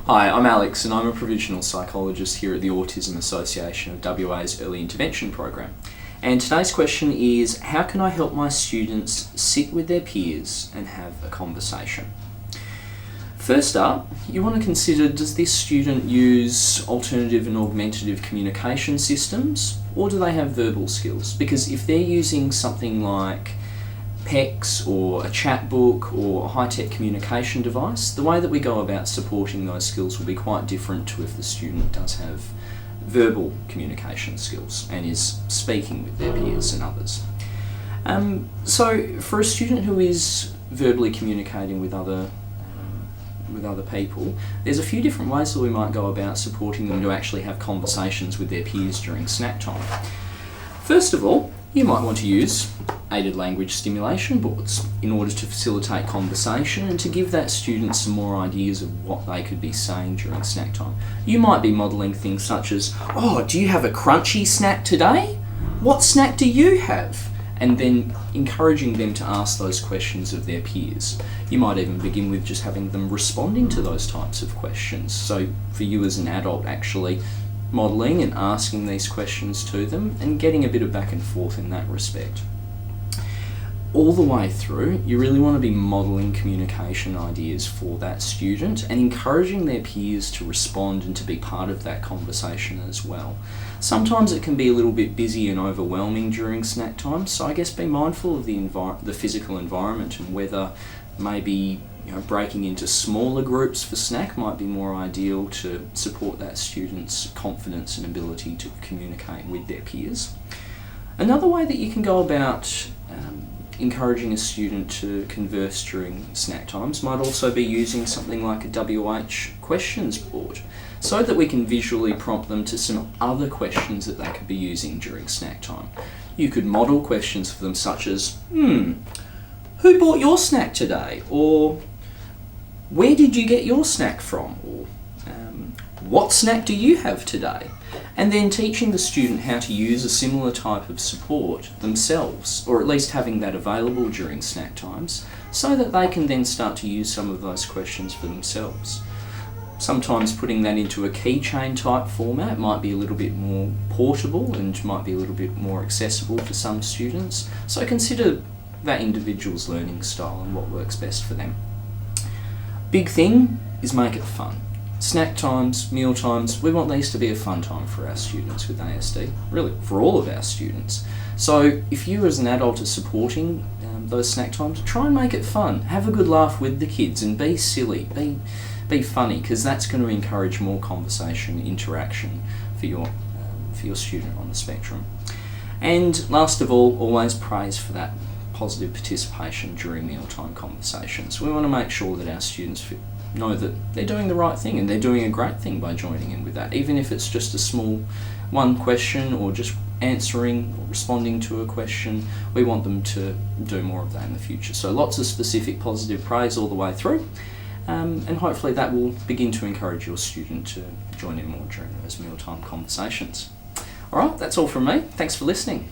Hi, I'm Alex and I'm a provisional psychologist here at the Autism Association of WA's Early Intervention Program. And today's question is, how can I help my students sit with their peers and have a conversation? First up, you want to consider, does this student use alternative and augmentative communication systems, or do they have verbal skills? Because if they're using something like PECS or a chat book or a high-tech communication device, the way that we go about supporting those skills will be quite different to if the student does have verbal communication skills and is speaking with their peers and others. So for a student who is verbally communicating with other people, there's a few different ways that we might go about supporting them to actually have conversations with their peers during snack time. First of all, you might want to use aided language stimulation boards in order to facilitate conversation and to give that student some more ideas of what they could be saying during snack time. You might be modelling things such as, "Oh, do you have a crunchy snack today? What snack do you have?" And then encouraging them to ask those questions of their peers. You might even begin with just having them responding to those types of questions. So for you as an adult, actually modelling and asking these questions to them and getting a bit of back and forth in that respect. All the way through, you really want to be modelling communication ideas for that student and encouraging their peers to respond and to be part of that conversation as well. Sometimes it can be a little bit busy and overwhelming during snack time, so I guess be mindful of the physical environment and whether maybe breaking into smaller groups for snack might be more ideal to support that student's confidence and ability to communicate with their peers. Another way that you can go about encouraging a student to converse during snack times might also be using something like a WH questions board, so that we can visually prompt them to some other questions that they could be using during snack time. You could model questions for them such as, who bought your snack today? Or where did you get your snack from? Or what snack do you have today? And then teaching the student how to use a similar type of support themselves, or at least having that available during snack times, so that they can then start to use some of those questions for themselves. Sometimes putting that into a keychain type format might be a little bit more portable and might be a little bit more accessible for some students. So consider that individual's learning style and what works best for them. Big thing is make it fun. Snack times, meal times, we want these to be a fun time for our students with ASD, really for all of our students. So if you as an adult are supporting those snack times, try and make it fun. Have a good laugh with the kids and be silly, be funny, because that's going to encourage more conversation, interaction for your student on the spectrum. And last of all, always praise for that positive participation during mealtime conversations. We want to make sure that our students know that they're doing the right thing and they're doing a great thing by joining in with that, even if it's just a small one question or just answering or responding to a question. We want them to do more of that in the future. So lots of specific positive praise all the way through, and hopefully that will begin to encourage your student to join in more during those mealtime conversations. Alright, that's all from me. Thanks for listening.